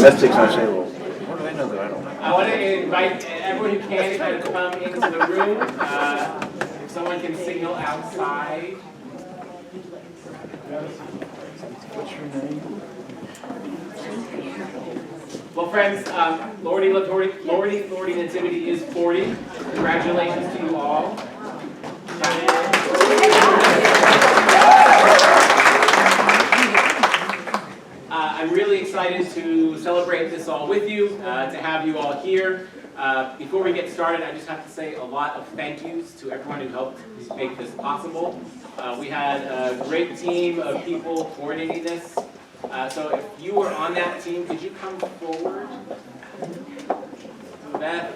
domestics might say, well, what do they know that I don't know? I want to invite everyone who can to kind of come into the room. If someone can signal outside. What's your name? Well, friends, Lordy Nativity is 40. Congratulations to you all. I'm really excited to celebrate this all with you, to have you all here. Before we get started, I just have to say a lot of thank yous to everyone who helped make this possible. We had a great team of people coordinating this. So if you were on that team, could you come forward? Beth,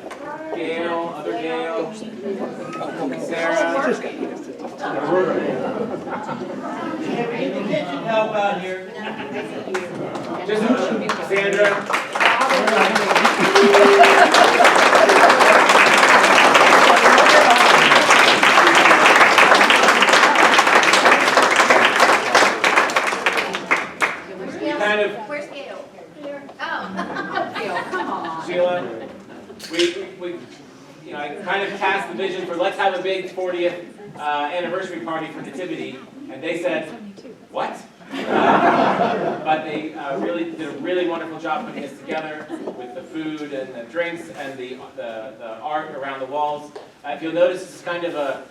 Gail, other Gail, Sarah. Any kitchen help out here? Just Sandra. Where's Gail? Oh. Gail, come on. Sheila, I kind of cast the vision for let's have a big 40th anniversary party for Nativity, and they said, what? But they really did a really wonderful job putting this together with the food and the drinks and the art around the walls. If you'll notice, this is kind of a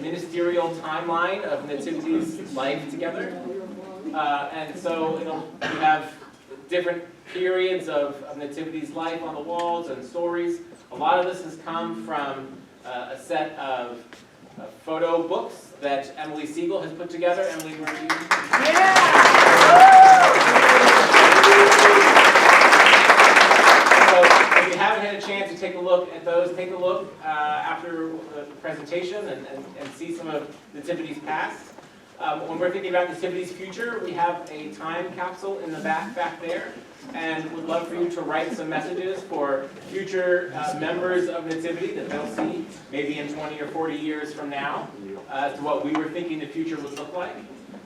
ministerial timeline of Nativity's life together. And so you have different periods of Nativity's life on the walls and stories. A lot of this has come from a set of photo books that Emily Siegel has put together. Emily, where are you? Yeah! So if you haven't had a chance to take a look at those, take a look after the presentation and see some of Nativity's past. When we're thinking about Nativity's future, we have a time capsule in the back there, and would love for you to write some messages for future members of Nativity that they'll see maybe in 20 or 40 years from now as to what we were thinking the future would look like.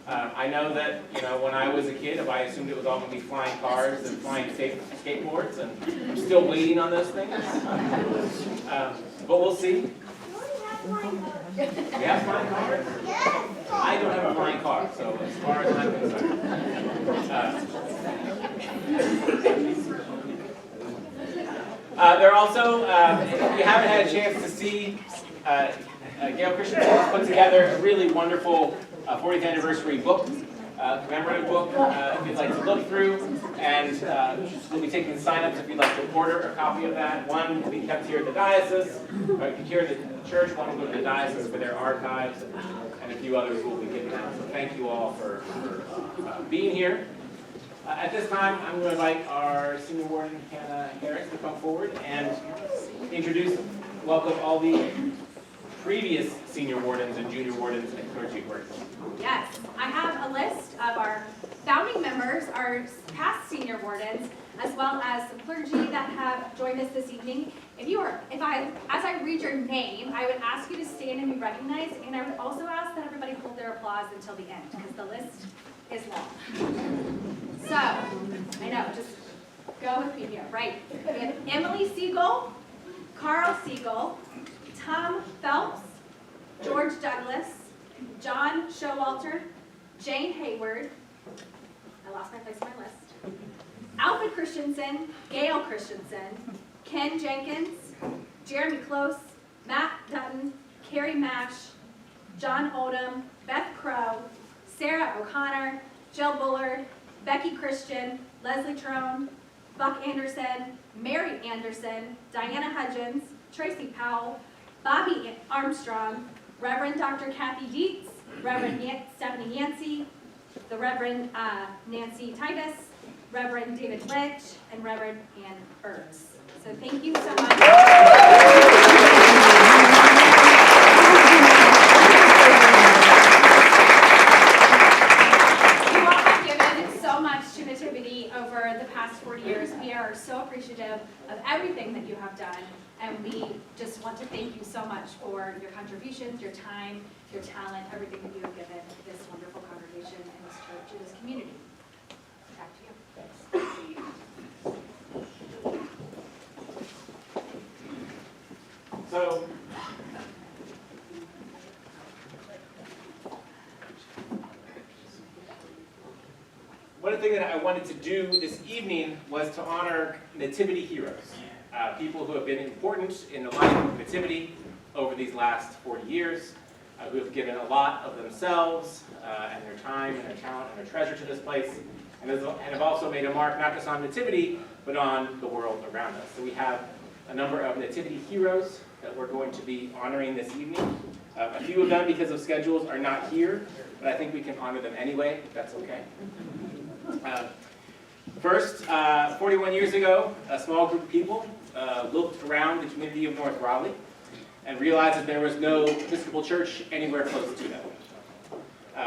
I know that when I was a kid, I assumed it was all going to be flying cars and flying skateboards, and I'm still waiting on those things. But we'll see. We have flying cars? I don't have a flying car, so as far as I'm concerned. There are also, if you haven't had a chance to see, Gail Christensen has put together a really wonderful 40th anniversary book, commemorative book, if you'd like to look through, and we'll be taking sign-ups if you'd like to order a copy of that. One will be kept here at the diocese, or here at the church. One will go to the diocese for their archives, and a few others will be given out. So thank you all for being here. At this time, I'm going to invite our senior warden, Hannah Harris, to come forward and welcome all the previous senior wardens and junior wardens and clergy wardens. Yes, I have a list of our founding members, our past senior wardens, as well as some clergy that have joined us this evening. As I read your name, I would ask you to stand and be recognized, and I would also ask that everybody hold their applause until the end, because the list is long. So, I know, just go with me here, right? We have Emily Siegel, Carl Siegel, Tom Phelps, George Douglas, John Showalter, Jane Hayward, I lost my place on my list, Alfred Christensen, Gail Christensen, Ken Jenkins, Jeremy Close, Matt Dutton, Carrie Mash, John Odom, Beth Crow, Sarah O'Connor, Jill Bullard, Becky Christian, Leslie Trone, Buck Anderson, Mary Anderson, Diana Hudgens, Tracy Powell, Bobby Armstrong, Reverend Dr. Kathy Dietz, Reverend Stephanie Yancey, the Reverend Nancy Titus, Reverend David Lynch, and Reverend Ann Burns. So thank you so much. You all have given so much to Nativity over the past 40 years. We are so appreciative of everything that you have done. And we just want to thank you so much for your contributions, your time, your talent, everything that you have given this wonderful congregation and this church and this community. Back to you. Thanks. thing that I wanted to do this evening was to honor Nativity heroes, people who have been important in the life of Nativity over these last 40 years, who have given a lot of themselves and their time and their talent and their treasure to this place, and have also made a mark not just on Nativity, but on the world around us. So we have a number of Nativity heroes that we're going to be honoring this evening. A few of them, because of schedules, are not here, but I think we can honor them anyway, if that's okay. First, 41 years ago, a small group of people looked around the community of North Raleigh and realized that there was no Episcopal church anywhere close to them.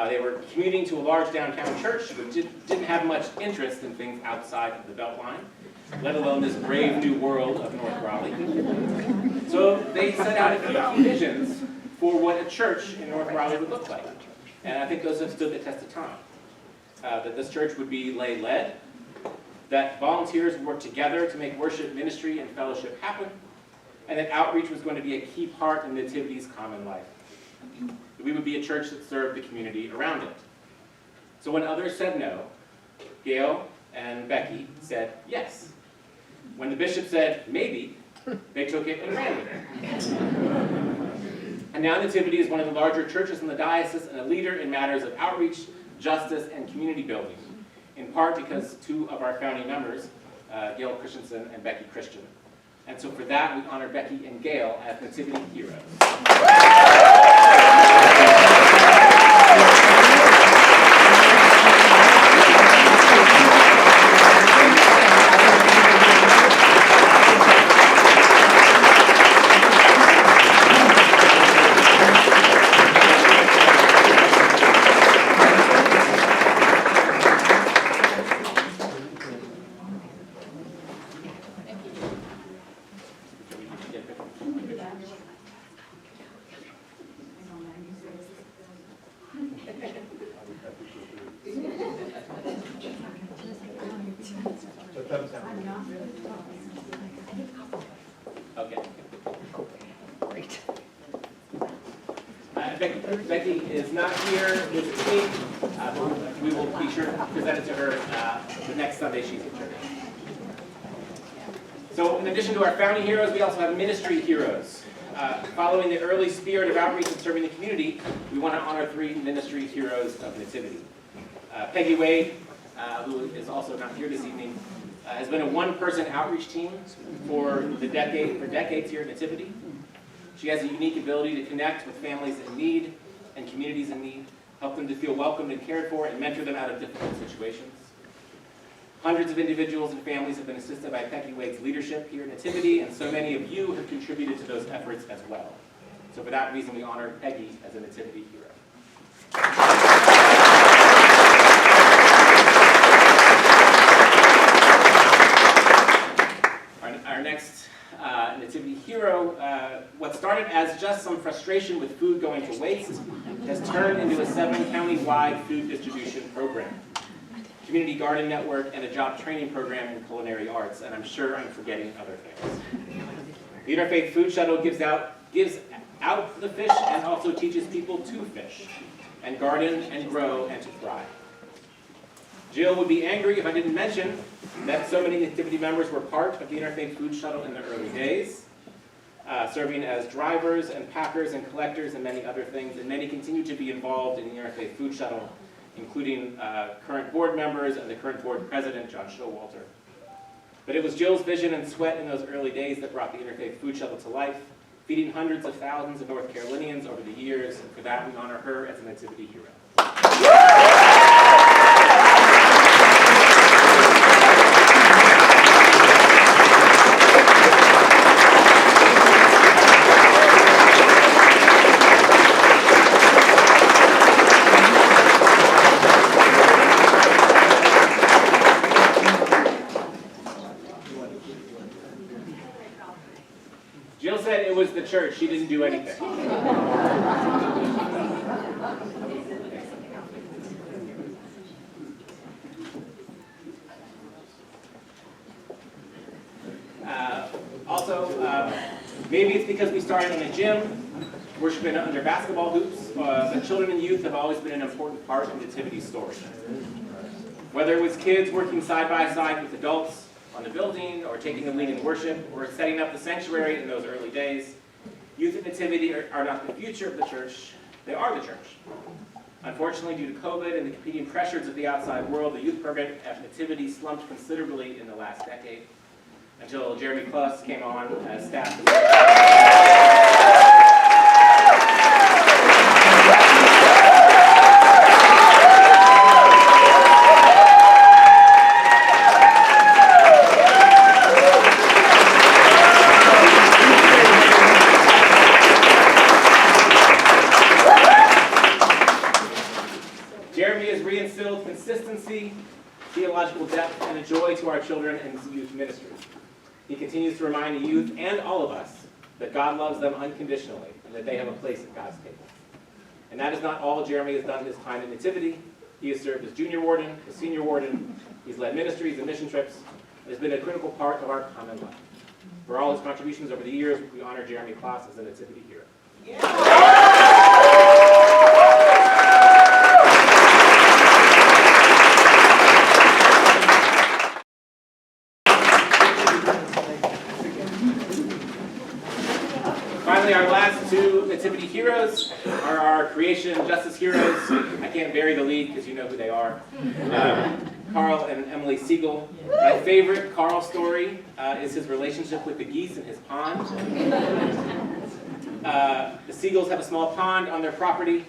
They were commuting to a large downtown church, but didn't have much interest in things outside of the Beltline, let alone this brave new world of North Raleigh. So they set out a few visions for what a church in North Raleigh would look like. And I think those have stood the test of time. That this church would be lay-led, that volunteers would work together to make worship, ministry, and fellowship happen, and that outreach was going to be a key part in Nativity's common life. That we would be a church that served the community around it. So when others said no, Gail and Becky said yes. When the bishop said maybe, they took it and ran with it. And now Nativity is one of the larger churches in the diocese and a leader in matters of outreach, justice, and community building, in part because two of our founding members, Gail Christensen and Becky Christian. And so for that, we honor Becky and Gail as Nativity heroes. Okay. Great. Becky is not here this week. We will be sure to present it to her the next Sunday she's in church. So in addition to our founding heroes, we also have ministry heroes. Following the early spirit of outreach and serving the community, we want to honor three ministry heroes of Nativity. Peggy Wade, who is also not here this evening, has been a one-person outreach team for decades here at Nativity. She has a unique ability to connect with families in need and communities in need, help them to feel welcomed and cared for, and mentor them out of difficult situations. Hundreds of individuals and families have been assisted by Peggy Wade's leadership here at Nativity, and so many of you have contributed to those efforts as well. So for that reason, we honor Peggy as a Nativity hero. Our next Nativity hero, what started as just some frustration with food going to waste, has turned into a 7-county-wide food distribution program, community garden network, and a job training program in culinary arts, and I'm sure I'm forgetting other things. The Interfaith Food Shuttle gives out the fish and also teaches people to fish, and garden, and grow, and to thrive. Jill would be angry if I didn't mention that so many Nativity members were part of the Interfaith Food Shuttle in the early days, serving as drivers and packers and collectors and many other things, and many continue to be involved in the Interfaith Food Shuttle, including current board members and the current board president, John Showalter. But it was Jill's vision and sweat in those early days that brought the Interfaith Food Shuttle to life, feeding hundreds of thousands of North Carolinians over the years, and for that we honor her as a Nativity hero. Jill said it was the church, she didn't do anything. Maybe it's because we started in a gym, worshiping under basketball hoops, but children and youth have always been an important part of Nativity's story. Whether it was kids working side by side with adults on the building, or taking the lead in worship, or setting up the sanctuary in those early days, youth at Nativity are not the future of the church, they are the church. Unfortunately, due to COVID and the competing pressures of the outside world, the youth program at Nativity slumped considerably in the last decade, until Jeremy Kluss came on as staff. Jeremy has reinstilled consistency, theological depth, and a joy to our children and youth ministry. He continues to remind the youth and all of us that God loves them unconditionally and that they have a place at God's table. And that is not all Jeremy has done in his time at Nativity. He has served as junior warden, as senior warden. He's led ministries and mission trips, and has been a critical part of our common life. For all his contributions over the years, we honor Jeremy Kluss as a Nativity hero. Finally, our last two Nativity heroes are our creation justice heroes. I can't bury the lead because you know who they are. Carl and Emily Siegel. My favorite Carl story is his relationship with the geese in his pond. The Siegels have a small pond on their property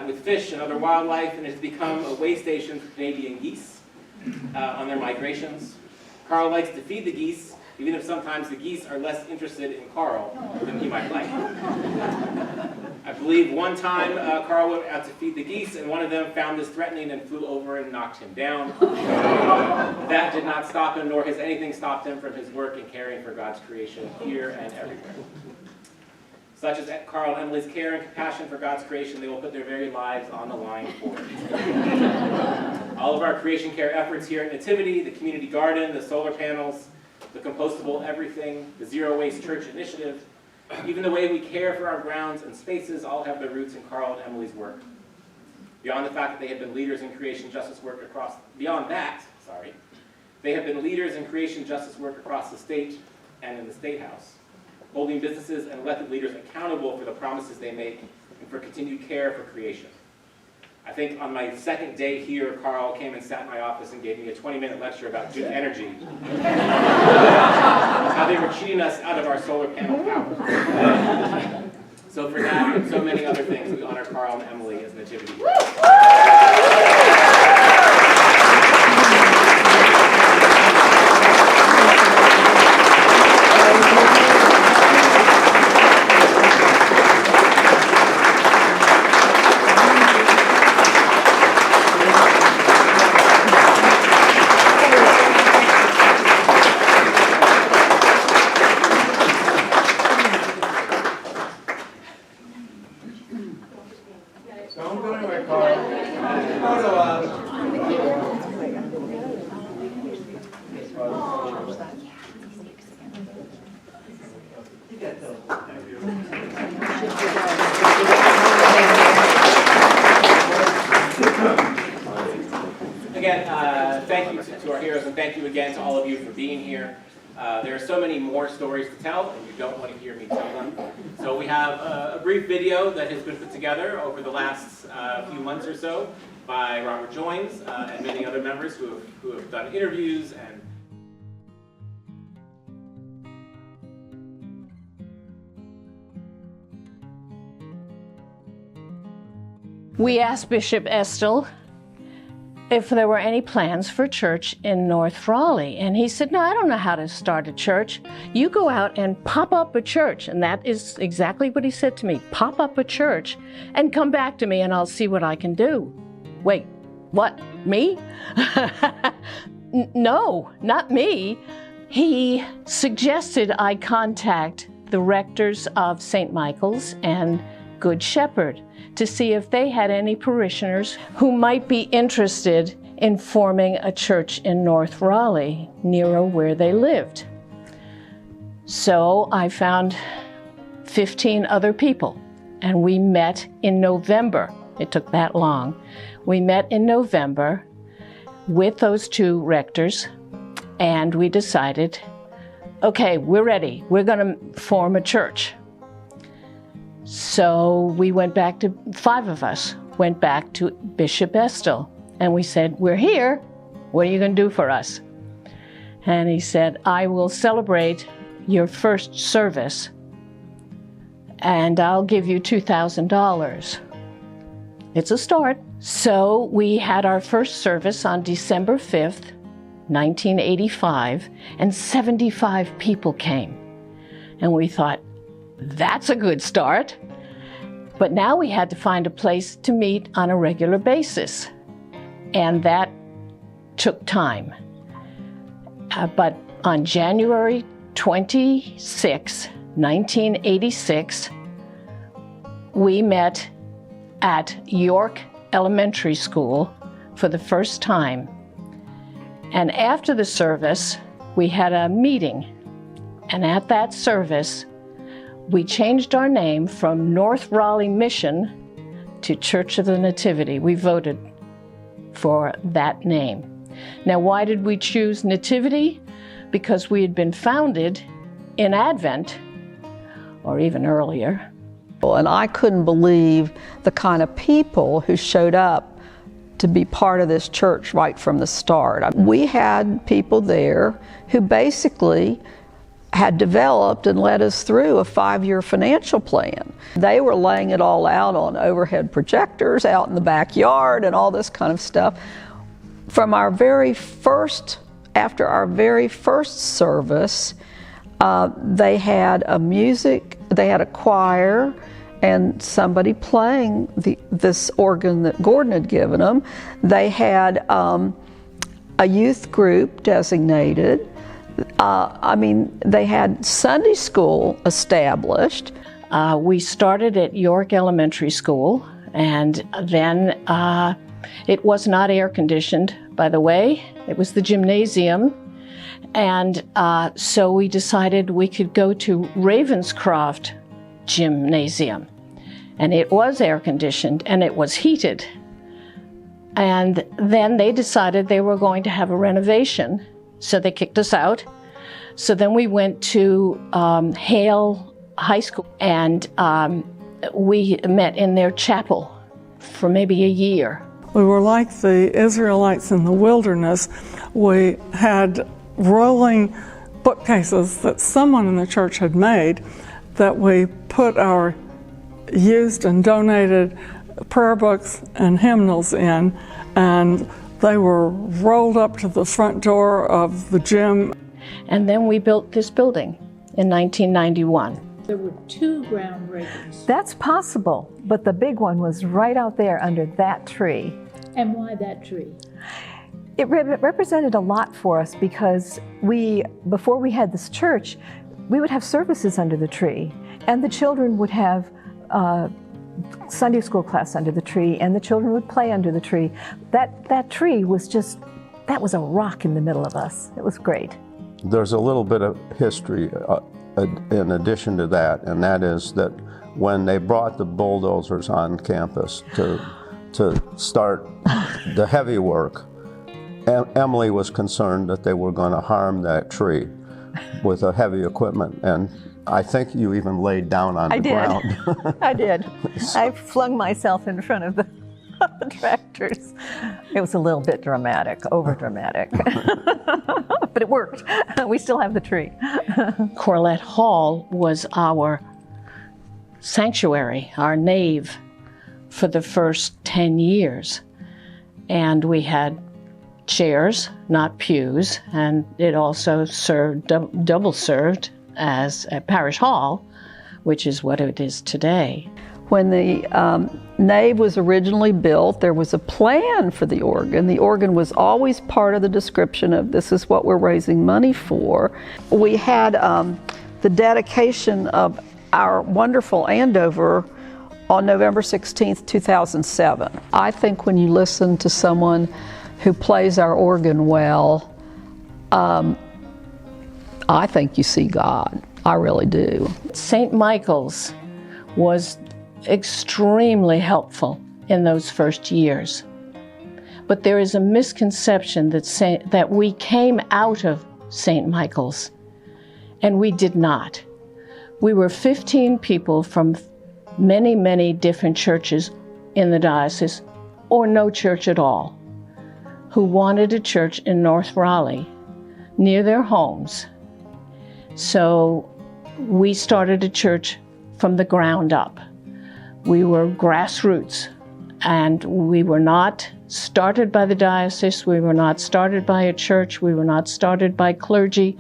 with fish and other wildlife, and it has become a way station for Canadian geese on their migrations. Carl likes to feed the geese, even if sometimes the geese are less interested in Carl than he might like. I believe one time Carl went out to feed the geese, and one of them found this threatening and flew over and knocked him down. That did not stop him, nor has anything stopped him from his work in caring for God's creation here and everywhere. Such as Carl and Emily's care and compassion for God's creation, they will put their very lives on the line for it. All of our creation care efforts here at Nativity, the community garden, the solar panels, the compostable everything, the zero waste church initiative, even the way we care for our grounds and spaces all have their roots in Carl and Emily's work. Beyond the fact that they have been leaders in creation justice work across, they have been leaders in creation justice work across the state and in the State House, holding businesses and elected leaders accountable for the promises they make and for continued care for creation. I think on my second day here, Carl came and sat in my office and gave me a 20-minute lecture about Duke Energy. How they were cheating us out of our solar panel power. So for that and so many other things, we honor Carl and Emily as Nativity. Don't go anywhere, Carl. Photo op. Again, thank you to our heroes, and thank you again to all of you for being here. There are so many more stories to tell, and you don't want to hear me tell them. So we have a brief video that has been put together over the last few months or so by Robert Joines and many other members who have done interviews and We asked Bishop Estill if there were any plans for church in North Raleigh. And he said, no, I don't know how to start a church. You go out and pop up a church. And that is exactly what he said to me. Pop up a church and come back to me and I'll see what I can do. Wait, what? Me? No, not me. He suggested I contact the rectors of St. Michael's and Good Shepherd to see if they had any parishioners who might be interested in forming a church in North Raleigh, near where they lived. So I found 15 other people, and we met in November. It took that long. We met in November. with those two rectors, and we decided, okay, we're ready. We're going to form a church. So we went back to, 5 of us went back to Bishop Estill, and we said, we're here. What are you going to do for us? And he said, I will celebrate your first service, and I'll give you $2,000. It's a start. So we had our first service on December 5th, 1985, and 75 people came. And we thought, that's a good start. But now we had to find a place to meet on a regular basis. And that took time. But on January 26, 1986, we met at York Elementary School for the first time. And after the service, we had a meeting. And at that service, we changed our name from North Raleigh Mission to Church of the Nativity. We voted for that name. Now, why did we choose Nativity? Because we had been founded in Advent, or even earlier. And I couldn't believe the kind of people who showed up to be part of this church right from the start. We had people there who basically had developed and led us through a 5-year financial plan. They were laying it all out on overhead projectors out in the backyard and all this kind of stuff. From our very first, after our very first service, they had a choir and somebody playing this organ that Gordon had given them. They had a youth group designated. They had Sunday school established. We started at York Elementary School, and then it was not air conditioned, by the way. It was the gymnasium. And so we decided we could go to Ravenscroft Gymnasium. And it was air conditioned and it was heated. And then they decided they were going to have a renovation, so they kicked us out. So then we went to Hale High School, and we met in their chapel for maybe a year. We were like the Israelites in the wilderness. We had rolling bookcases that someone in the church had made that we put our used and donated prayer books and hymnals in, and they were rolled up to the front door of the gym. And then we built this building in 1991. There were 2 groundbreakers. That's possible, but the big one was right out there under that tree. And why that tree? It represented a lot for us because before we had this church, we would have services under the tree, and the children would have Sunday school class under the tree, and the children would play under the tree. That tree was that was a rock in the middle of us. It was great. There's a little bit of history in addition to that, and that is that when they brought the bulldozers on campus to start the heavy work, Emily was concerned that they were going to harm that tree with the heavy equipment, and I think you even laid down on the ground. I did. I flung myself in front of the tractors. It was a little bit dramatic, over dramatic, but it worked. We still have the tree. Corlett Hall was our sanctuary, our nave, for the first 10 years. And we had chairs, not pews, and it also served, double served as a parish hall, which is what it is today. When the nave was originally built, there was a plan for the organ. The organ was always part of the description of this is what we're raising money for. We had the dedication of our wonderful Andover on November 16th, 2007. I think when you listen to someone who plays our organ well, I think you see God. I really do. St. Michael's was extremely helpful in those first years. But there is a misconception that we came out of St. Michael's, and we did not. We were 15 people from many, many different churches in the diocese, or no church at all, who wanted a church in North Raleigh, near their homes. So we started a church from the ground up. We were grassroots, and we were not started by the diocese, we were not started by a church, we were not started by clergy.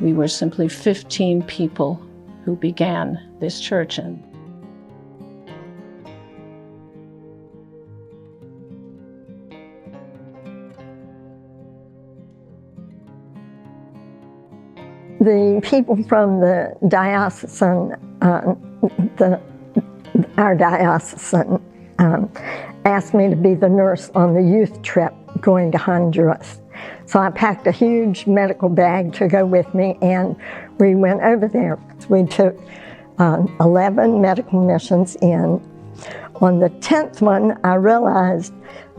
We were simply 15 people who began this church. The people from the diocesan, our diocesan, asked me to be the nurse on the youth trip going to Honduras. So I packed a huge medical bag to go with me, and we went over there. We took 11 medical missions in. On the 10th one, I realized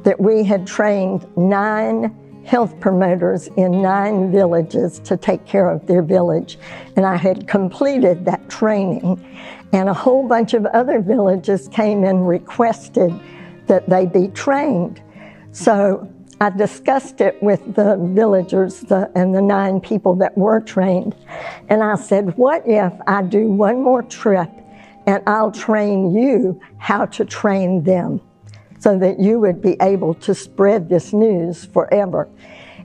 that we had trained 9 health promoters in 9 villages to take care of their village. And I had completed that training. And a whole bunch of other villages came and requested that they be trained. So I discussed it with the villagers and the 9 people that were trained. And I said, what if I do one more trip and I'll train you how to train them, so that you would be able to spread this news forever.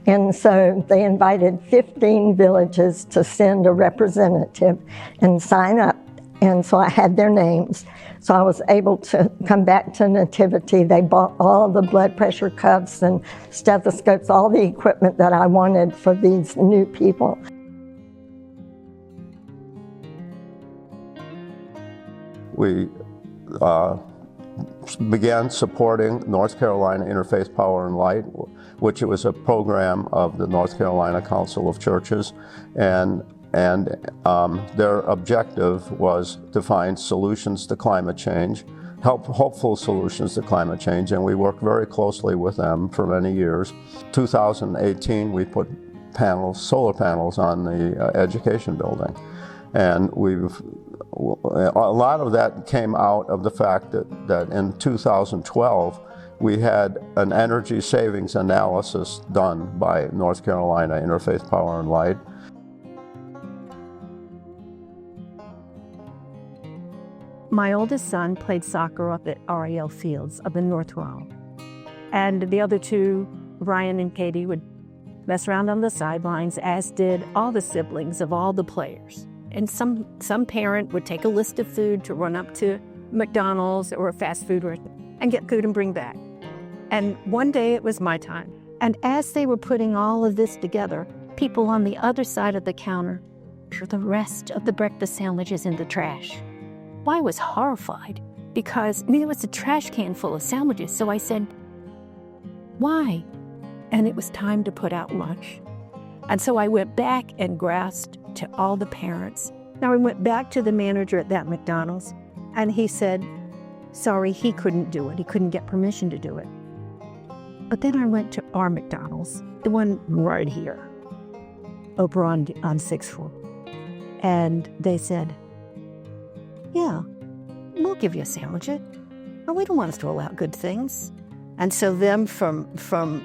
And so they invited 15 villages to send a representative and sign up. And so I had their names. So I was able to come back to Nativity. They bought all the blood pressure cuffs and stethoscopes, all the equipment that I wanted for these new people. We began supporting North Carolina Interfaith Power and Light, which was a program of the North Carolina Council of Churches, and their objective was to find solutions to climate change, hopeful solutions to climate change, and we worked very closely with them for many years. 2018, we put solar panels on the education building, and a lot of that came out of the fact that in 2012, we had an energy savings analysis done by North Carolina Interfaith Power and Light. My oldest son played soccer up at REL Fields up in North Raleigh. And the other 2, Ryan and Katie, would mess around on the sidelines, as did all the siblings of all the players. And some parent would take a list of food to run up to McDonald's or a fast food and get food and bring back. And one day it was my time. And as they were putting all of this together, people on the other side of the counter threw the rest of the breakfast sandwiches in the trash. Well, I was horrified because there was a trash can full of sandwiches. So I said, why? And it was time to put out lunch. And so I went back and grasped to all the parents. Now I went back to the manager at that McDonald's, and he said, sorry, he couldn't do it. He couldn't get permission to do it. But then I went to our McDonald's, the one right here, over on 6th floor. And they said, yeah, we'll give you a sandwich. But we don't want to throw out good things. And so them from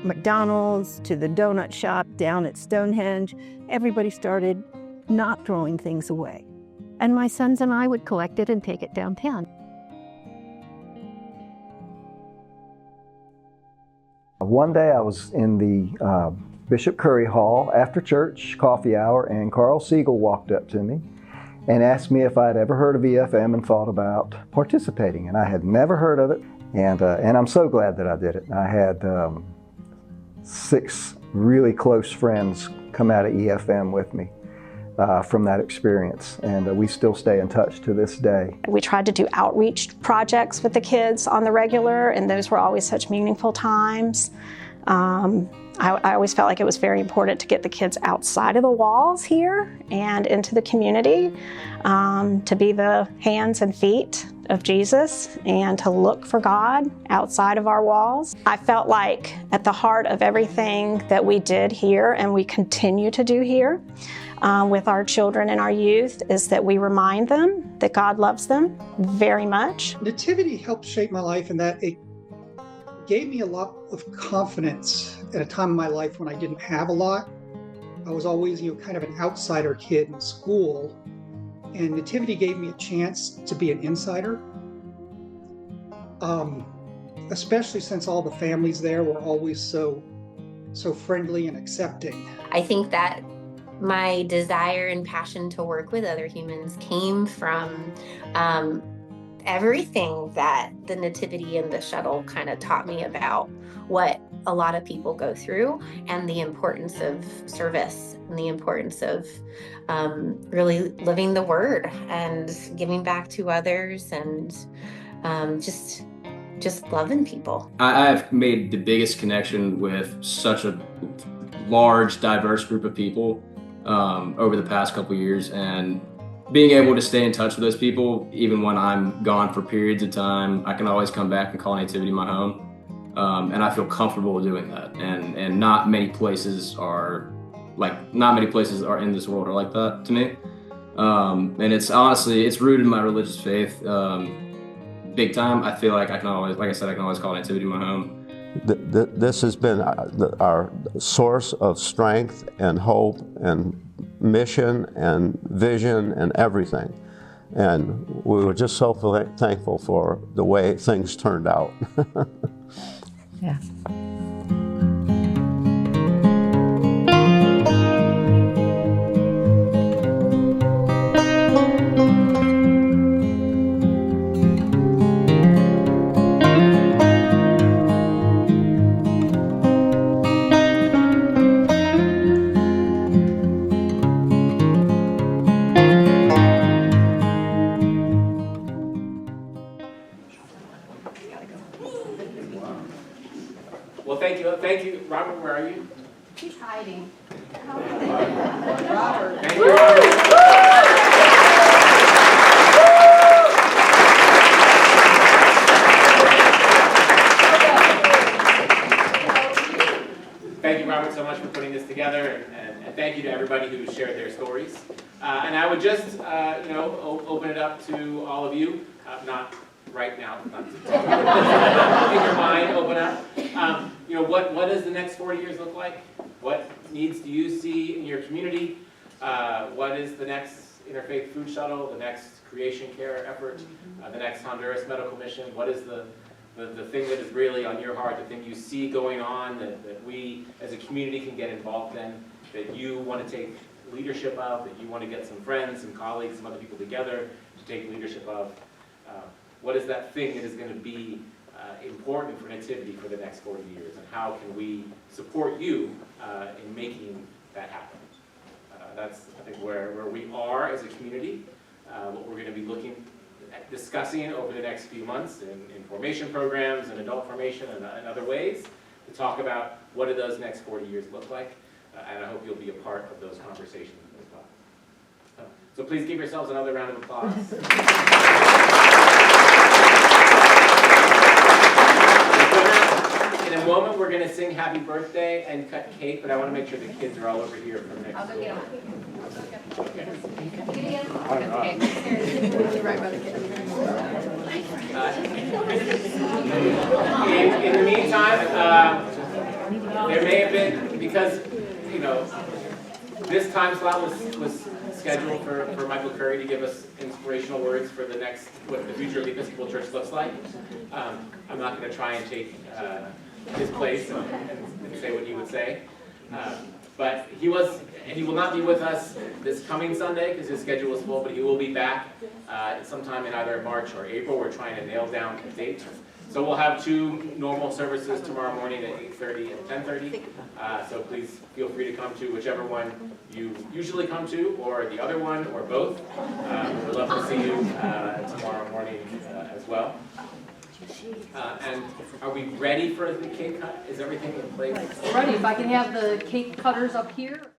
McDonald's to the donut shop down at Stonehenge, everybody started not throwing things away. And my sons and I would collect it and take it downtown. One day I was in the Bishop Curry Hall after church, coffee hour, and Carl Siegel walked up to me and asked me if I'd ever heard of EFM and thought about participating. And I had never heard of it, and I'm so glad that I did it. I had 6 really close friends come out of EFM with me from that experience, and we still stay in touch to this day. We tried to do outreach projects with the kids on the regular, and those were always such meaningful times. I always felt like it was very important to get the kids outside of the walls here and into the community, to be the hands and feet of Jesus and to look for God outside of our walls. I felt like at the heart of everything that we did here and we continue to do here with our children and our youth is that we remind them that God loves them very much. Nativity helped shape my life in that it gave me a lot of confidence at a time in my life when I didn't have a lot. I was always, kind of an outsider kid in school, and Nativity gave me a chance to be an insider. Especially since all the families there were always so friendly and accepting. I think that my desire and passion to work with other humans came from everything that the Nativity and the shuttle kind of taught me about what a lot of people go through and the importance of service and the importance of really living the word and giving back to others and just loving people. I've made the biggest connection with such a large, diverse group of people over the past couple years, and being able to stay in touch with those people, even when I'm gone for periods of time, I can always come back and call Nativity my home. And I feel comfortable doing that. And not many places are in this world are like that to me. And it's honestly, it's rooted in my religious faith big time. I feel like I can always call Nativity my home. This has been our source of strength and hope and mission and vision and everything. And we were just so thankful for the way things turned out. Yeah. Well, thank you. Robert, where are you? He's hiding. Robert. Thank you, Robert. Thank you, Robert, so much for putting this together, and thank you to everybody who shared their stories. And I would just, open it up to all of you, not right now, not in your mind, open up. What does the next 4 years look like? What needs do you see in your community? What is the next Interfaith Food Shuttle, the next Creation Care effort, the next Honduras Medical Mission? What is the thing that is really on your heart, the thing you see going on that we as a community can get involved in, that you want to take leadership of, that you want to get some friends, some colleagues, some other people together to take leadership of? What is that thing that is going to be important for Nativity for the next 40 years, and how can we support you in making that happen? That's, I think, where we are as a community, what we're going to be discussing over the next few months in formation programs and adult formation and other ways to talk about what do those next 40 years look like, and I hope you'll be a part of those conversations as well. So please give yourselves another round of applause. In a moment, we're going to sing Happy Birthday and cut cake, but I want to make sure the kids are all over here for next. I'll go get them. In the meantime, there may have been, because this time slot was scheduled for Michael Curry to give us inspirational words for what the future of the Episcopal Church looks like. I'm not going to try and take his place and say what he would say. But he will not be with us this coming Sunday because his schedule is full, but he will be back sometime in either March or April. We're trying to nail down a date. So we'll have 2 normal services tomorrow morning at 8:30 and 10:30. So please feel free to come to whichever one you usually come to, or the other one, or both. We'd love to see you tomorrow morning as well. And are we ready for the cake cut? Is everything in place? Ready. If I can have the cake cutters up here.